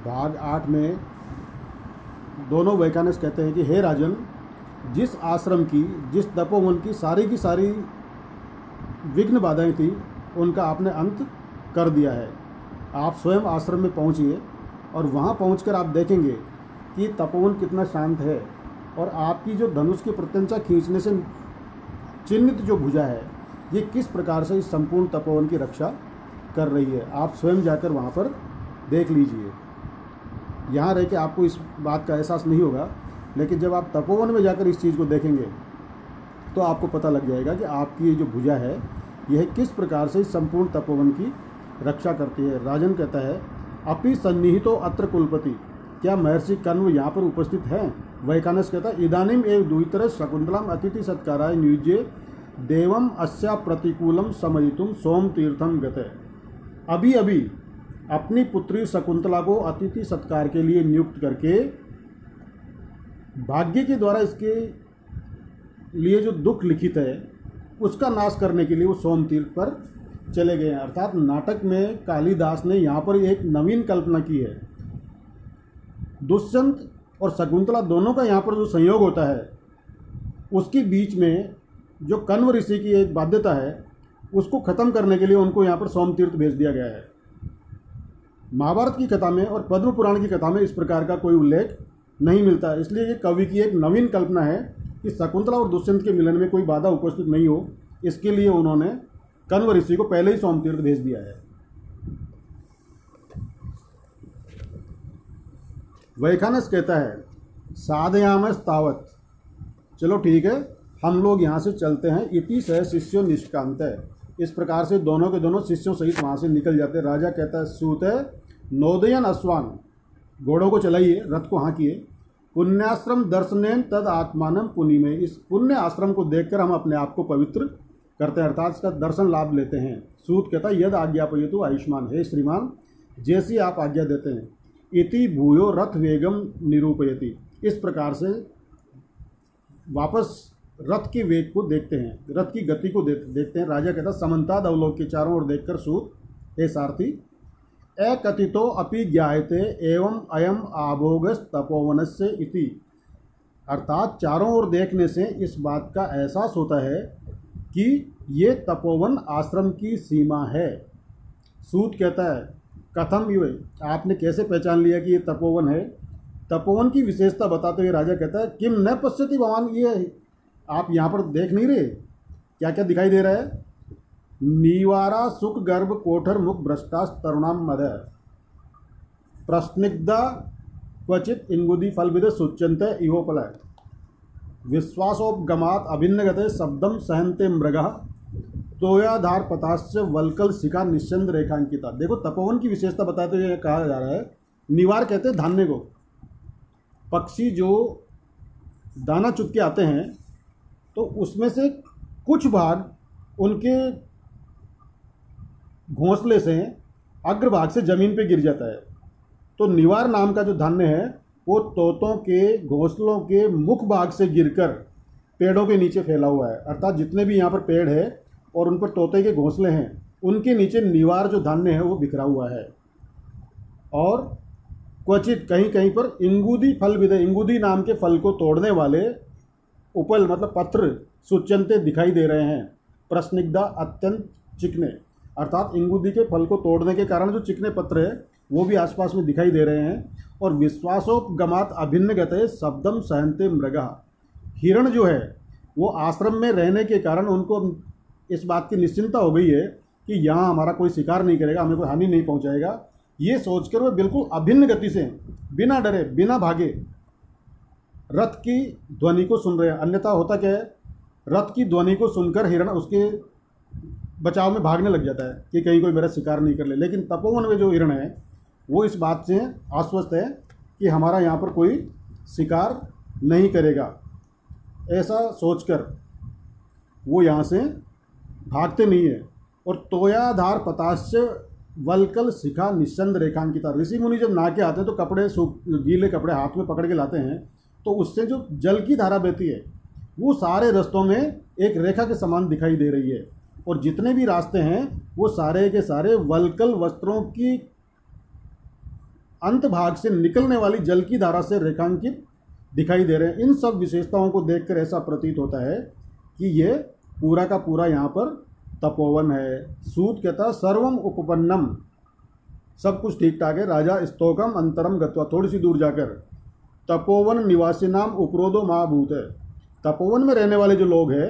भाग 8 में दोनों वैखानस कहते हैं कि हे राजन, जिस आश्रम की, जिस तपोवन की सारी विघ्न बाधाएं थी, उनका आपने अंत कर दिया है। आप स्वयं आश्रम में पहुंचिए और वहां पहुंचकर आप देखेंगे कि तपोवन कितना शांत है और आपकी जो धनुष की प्रत्यंचा खींचने से चिन्हित जो भुजा है, ये किस प्रकार से इस संपूर्ण तपोवन की रक्षा कर रही है। आप स्वयं जाकर वहाँ पर देख लीजिए। यहाँ रह के आपको इस बात का एहसास नहीं होगा, लेकिन जब आप तपोवन में जाकर इस चीज़ को देखेंगे तो आपको पता लग जाएगा कि आपकी ये जो भुजा है, यह किस प्रकार से इस संपूर्ण तपोवन की रक्षा करती है। राजन कहता है, अपि सन्निहितो अत्र कुलपति, क्या महर्षि कण्व यहाँ पर उपस्थित हैं? वैखानस कहता है, इदानीम एव दुहितर शकुंतलाम अतिथि सत्काराय नियुज्य देवम अस्या प्रतिकूलम समयितुम सोम तीर्थम गते। अभी अभी अपनी पुत्री शकुंतला को अतिथि सत्कार के लिए नियुक्त करके भाग्य के द्वारा इसके लिए जो दुख लिखित है उसका नाश करने के लिए वो सोम तीर्थ पर चले गए हैं। अर्थात नाटक में कालिदास ने यहाँ पर एक नवीन कल्पना की है। दुष्यंत और शकुंतला दोनों का यहाँ पर जो संयोग होता है, उसके बीच में जो कण्व ऋषि की एक बाध्यता है, उसको खत्म करने के लिए उनको यहाँ पर सोम तीर्थ भेज दिया गया है। महाभारत की कथा में और पद्म पुराण की कथा में इस प्रकार का कोई उल्लेख नहीं मिलता है। इसलिए ये कवि की एक नवीन कल्पना है कि शकुंतला और दुष्यंत के मिलन में कोई बाधा उपस्थित नहीं हो, इसके लिए उन्होंने कण्व ऋषि को पहले ही सोम तीर्थ भेज दिया है। वैखानस कहता है, साधयामस तावत, चलो ठीक है, हम लोग यहाँ से चलते हैं। इति सह शिष्यो निष्कांत है, इस प्रकार से दोनों के दोनों शिष्यों सहित वहाँ से निकल जाते हैं। राजा कहता है, सूत नोदयन अश्वान, घोड़ों को चलाइए, रथ को हाँकिए। पुण्याश्रम दर्शनेन तद आत्मानम पुण्य में, इस पुण्य आश्रम को देखकर हम अपने आप को पवित्र करते हैं, अर्थात इसका दर्शन लाभ लेते हैं। सूत कहता है, यद आज्ञापयतु आयुष्मान, हे श्रीमान जैसी आप आज्ञा देते हैं। इति भूयो रथ वेगम निरूपयति, इस प्रकार से वापस रथ के वेग को देखते हैं, रथ की गति को देखते हैं। राजा कहता है, समन्ताद अवलोक के चारों ओर देखकर सूत, हे सारथी, एकथितो अपि ज्ञायते एवं अयम आभोगस तपोवनस्य इति, अर्थात चारों ओर देखने से इस बात का एहसास होता है कि ये तपोवन आश्रम की सीमा है। सूत कहता है, कथम युवे, आपने कैसे पहचान लिया कि ये तपोवन है? तपोवन की विशेषता बताते हुए राजा कहता है, किम न पश्यति भवान, ये आप यहाँ पर देख नहीं रहे? क्या क्या दिखाई दे रहा है? नीवारा सुख गर्भ कोठर मुख भ्रष्टास तरुणाम मद, प्रस्निग्धा क्वचित इंगुदी फलविद सुच्यंत इहोपल, विश्वासोपगमात अभिन्नगते शब्दम सहन्ते मृगः, तोयाधार पताश्च वल्कल शिखा निश्चंद रेखांकिता। देखो, तपोवन की विशेषता बताते हुए कहा जा रहा है, निवार कहते हैं धान्य को। पक्षी जो दाना चुग के आते हैं तो उसमें से कुछ भाग उनके घोंसले से अग्रभाग से ज़मीन पे गिर जाता है। तो निवार नाम का जो धान्य है वो तोतों के घोंसलों के मुख भाग से गिरकर पेड़ों के नीचे फैला हुआ है। अर्थात जितने भी यहाँ पर पेड़ है और उन पर तोते के घोंसले हैं, उनके नीचे निवार जो धान्य है वो बिखरा हुआ है। और क्वचित कहीं कहीं पर इंगुदी फल विदे, इंगुदी नाम के फल को तोड़ने वाले उपल मतलब पत्र सुच्यंते दिखाई दे रहे हैं। प्रस्निग्धा अत्यंत चिकने, अर्थात इंगुदी के फल को तोड़ने के कारण जो चिकने पत्र है वो भी आसपास में दिखाई दे रहे हैं। और विश्वासोपगमात अभिन्न गते शब्दम सहन्ते मृगः, हिरण जो है वो आश्रम में रहने के कारण उनको इस बात की निश्चिंता हो गई है कि यहाँ हमारा कोई शिकार नहीं करेगा, हमें कोई हानि नहीं पहुँचाएगा। ये सोचकर वो बिल्कुल अभिन्न गति से, बिना डरे बिना भागे रथ की ध्वनि को सुन रहे हैं। अन्यथा होता क्या है, रथ की ध्वनि को सुनकर हिरण उसके बचाव में भागने लग जाता है कि कहीं कोई मेरा शिकार नहीं कर ले। लेकिन तपोवन में जो हिरण है वो इस बात से आश्वस्त है कि हमारा यहाँ पर कोई शिकार नहीं करेगा। ऐसा सोचकर वो यहाँ से भागते नहीं है। और तोयाधार पताश्य वल्कल शिखा निश्चंद रेखांकिता, ऋषि मुनि जब नहा के आते हैं तो कपड़े गीले कपड़े हाथ में पकड़ के लाते हैं, तो उससे जो जल की धारा बहती है वो सारे रास्तों में एक रेखा के समान दिखाई दे रही है। और जितने भी रास्ते हैं वो सारे के सारे वल्कल वस्त्रों की अंत भाग से निकलने वाली जल की धारा से रेखांकित दिखाई दे रहे हैं। इन सब विशेषताओं को देखकर ऐसा प्रतीत होता है कि ये पूरा का पूरा यहाँ पर तपोवन है। सूत कहता सर्वम उपपन्नम, सब कुछ ठीक ठाक है। राजा स्तोकम अंतरम गत्वा, थोड़ी सी दूर जाकर तपोवन निवासी नाम उपरोधो महाभूत है। तपोवन में रहने वाले जो लोग हैं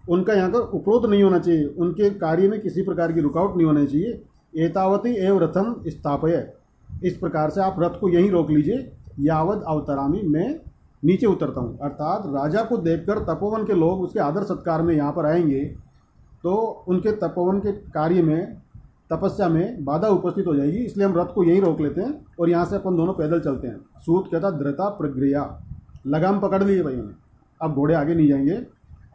उनका यहाँ का उपरोध नहीं होना चाहिए, उनके कार्य में किसी प्रकार की रुकावट नहीं होनी चाहिए। एतावती एव रथम स्थापय, इस प्रकार से आप रथ को यहीं रोक लीजिए। यावद अवतरामी, मैं नीचे उतरता हूँ। अर्थात राजा को देखकर तपोवन के लोग उसके आदर सत्कार में यहाँ पर आएंगे तो उनके तपोवन के कार्य में, तपस्या में बाधा उपस्थित हो जाएगी, इसलिए हम रथ को यहीं रोक लेते हैं और यहाँ से अपन दोनों पैदल चलते हैं। सूत कहता धृता प्रक्रिया, लगाम पकड़ लिए भाई उन्हें, अब घोड़े आगे नहीं जाएंगे।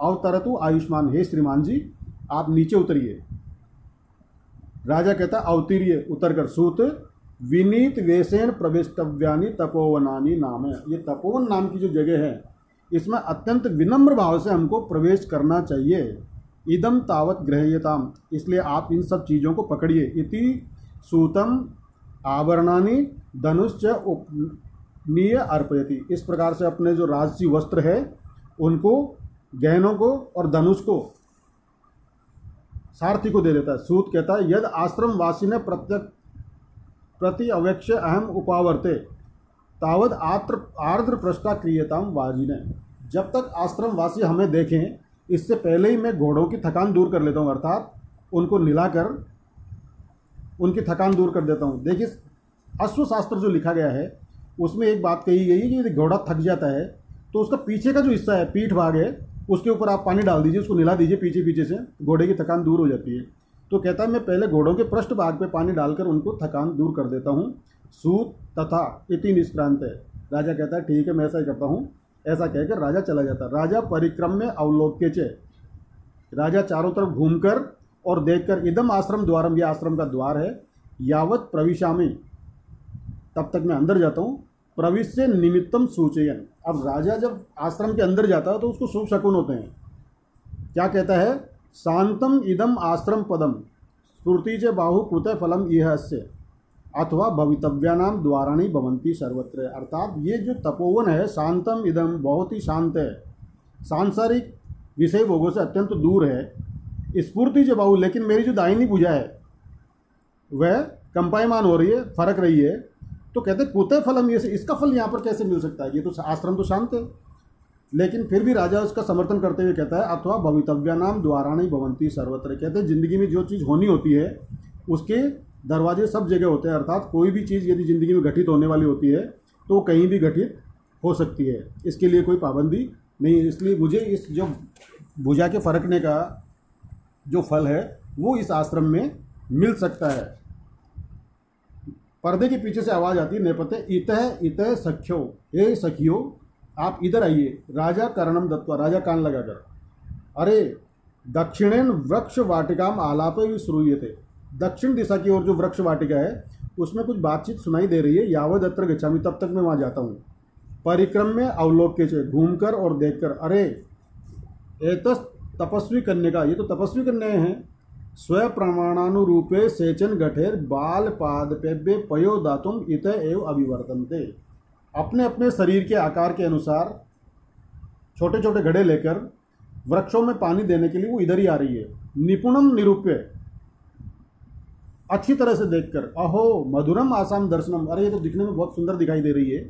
अवतरतु आयुष्मान, हे श्रीमान जी आप नीचे उतरिए। राजा कहता अवतीर्य, उतर कर। सूत विनीत वेशेन प्रवेष्टव्यानि तपोवनानि नाम है। ये तपोवन नाम की जो जगह है इसमें अत्यंत विनम्र भाव से हमको प्रवेश करना चाहिए। इदम तावत ग्रह्यताम, इसलिए आप इन सब चीज़ों को पकड़िए। इति सूतम आभरणानि धनुश्च उपनीय अर्पयति, इस प्रकार से अपने जो राजसी वस्त्र है उनको, गहनों को और धनुष को सारथी को दे देता है। सूत कहता है यद आश्रम वासी ने प्रति अवेक्ष्य अहम उपावर्ते तावद आर्द्र पृष्ठा क्रियताम वाजिने, जब तक आश्रम वासी हमें देखें इससे पहले ही मैं घोड़ों की थकान दूर कर लेता हूँ, अर्थात उनको निलाकर उनकी थकान दूर कर देता हूँ। देखिए अश्वशास्त्र जो लिखा गया है उसमें एक बात कही गई है कि यदि घोड़ा थक जाता है तो उसका पीछे का जो हिस्सा है, पीठ भाग है, उसके ऊपर आप पानी डाल दीजिए, उसको निला दीजिए पीछे पीछे से, घोड़े की थकान दूर हो जाती है। तो कहता है मैं पहले घोड़ों के पृष्ठ भाग पे पानी डालकर उनको थकान दूर कर देता हूँ। सूत तथा इति निष्क्रांत है। राजा कहता है ठीक है मैं ऐसा ही करता हूँ। ऐसा कहकर राजा चला जाता है। राजा परिक्रम में अवलोक्य चे, राजा चारों तरफ घूमकर और देखकर, इदम आश्रम द्वारम, यह आश्रम का द्वार है। यावत प्रविशामी, तब तक मैं अंदर जाता हूँ। प्रविश्य निमित्तम सूचयन, अब राजा जब आश्रम के अंदर जाता है तो उसको शुभ शकुन होते हैं। क्या कहता है, शांतम इदम आश्रम पदम स्फूर्ति च बाहु कृत फलम यह अस्य अथवा भवितव्यानाम द्वाराणी भवंती सर्वत्र, अर्थात ये जो तपोवन है शांतम इदम, बहुत ही शांत है, सांसारिक विषय भोगों से अत्यंत दूर है। स्फूर्ति च बाहु, लेकिन मेरी जो दाहिनी भुजा है वह कंपायमान हो रही है, फरक रही है। तो कहते कुतः फलम, ये इसका फल यहाँ पर कैसे मिल सकता है, ये तो आश्रम तो शांत है। लेकिन फिर भी राजा उसका समर्थन करते हुए कहता है अथवा भवितव्यानाम द्वाराणी भवंती सर्वत्र, कहते हैं जिंदगी में जो चीज़ होनी होती है उसके दरवाजे सब जगह होते हैं, अर्थात कोई भी चीज़ यदि ज़िंदगी में घटित होने वाली होती है तो कहीं भी घटित हो सकती है, इसके लिए कोई पाबंदी नहीं है। इसलिए मुझे इस जो भुजा के फरकने का जो फल है वो इस आश्रम में मिल सकता है। पर्दे के पीछे से आवाज़ आती है नेपथ्य, इतः इतः सख्यो, हे सखियो आप इधर आइए। राजा कर्णम दत्वा, राजा कान लगाकर, अरे दक्षिणेन वृक्ष वाटिकाम आलापे श्रूयते, दक्षिण दिशा की ओर जो वृक्ष वाटिका है उसमें कुछ बातचीत सुनाई दे रही है। यावद अत्र गच्छामि, तब तक मैं वहाँ जाता हूँ। परिक्रम में अवलोक्य से, घूमकर और देखकर, अरे एतस तपस्वी कन्या, ये तो तपस्वी कन्याएं हैं। स्व प्रमाणानुरूपे सेचन गठेर बाल पादपेभ्य पयो दातुम इत एव अभिवर्तनते, अपने अपने शरीर के आकार के अनुसार छोटे छोटे घड़े लेकर वृक्षों में पानी देने के लिए वो इधर ही आ रही है। निपुणम निरूप्य, अच्छी तरह से देखकर, अहो मधुरम आसाम दर्शनम, अरे ये तो दिखने में बहुत सुंदर दिखाई दे रही है।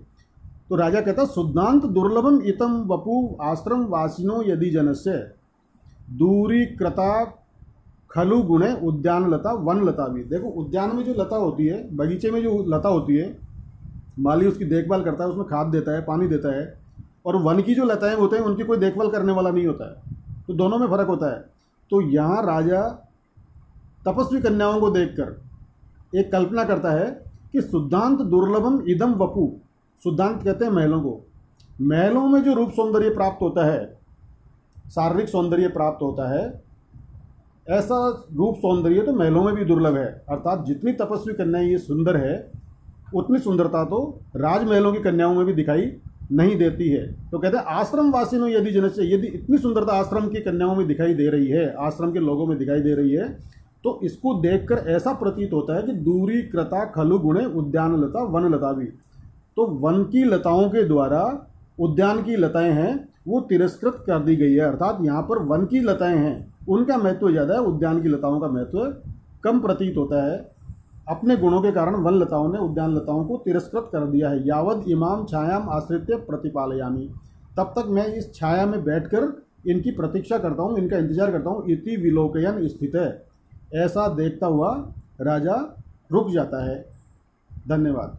तो राजा कहता शुद्धांत दुर्लभम इतम वपु आश्रम वासिनो यदि जनस्य दूरी कृता खलु गुणे उद्यान लता वन लता भी। देखो उद्यान में जो लता होती है, बगीचे में जो लता होती है, माली उसकी देखभाल करता है, उसमें खाद देता है, पानी देता है, और वन की जो लताएं होते हैं उनकी कोई देखभाल करने वाला नहीं होता है, तो दोनों में फर्क होता है। तो यहाँ राजा तपस्वी कन्याओं को देखकर एक कल्पना करता है कि शुद्धांत दुर्लभम इदम वपु, शुद्धांत कहते हैं महलों को, महलों में जो रूप सौंदर्य प्राप्त होता है, शारीरिक सौंदर्य प्राप्त होता है, ऐसा रूप सौंदर्य तो महलों में भी दुर्लभ है। अर्थात जितनी तपस्वी कन्याएं ये सुंदर है उतनी सुंदरता तो राजमहलों की कन्याओं में भी दिखाई नहीं देती है। तो कहते हैं आश्रम वासिनो यदि जनस्य, यदि इतनी सुंदरता आश्रम की कन्याओं में दिखाई दे रही है, आश्रम के लोगों में दिखाई दे रही है, तो इसको देखकर ऐसा प्रतीत होता है कि दूरी कृता खलु गुणे उद्यान लता वन लता भी, तो वन की लताओं के द्वारा उद्यान की लताएं हैं वो तिरस्कृत कर दी गई है। अर्थात यहाँ पर वन की लताएं हैं उनका महत्व ज़्यादा है, उद्यान की लताओं का महत्व कम प्रतीत होता है। अपने गुणों के कारण वन लताओं ने उद्यान लताओं को तिरस्कृत कर दिया है। यावद इमाम छायाम आश्रित्य प्रतिपालयामी, तब तक मैं इस छाया में बैठकर इनकी प्रतीक्षा करता हूँ, इनका इंतजार करता हूँ। इति विलोकयन स्थित है, ऐसा देखता हुआ राजा रुक जाता है। धन्यवाद।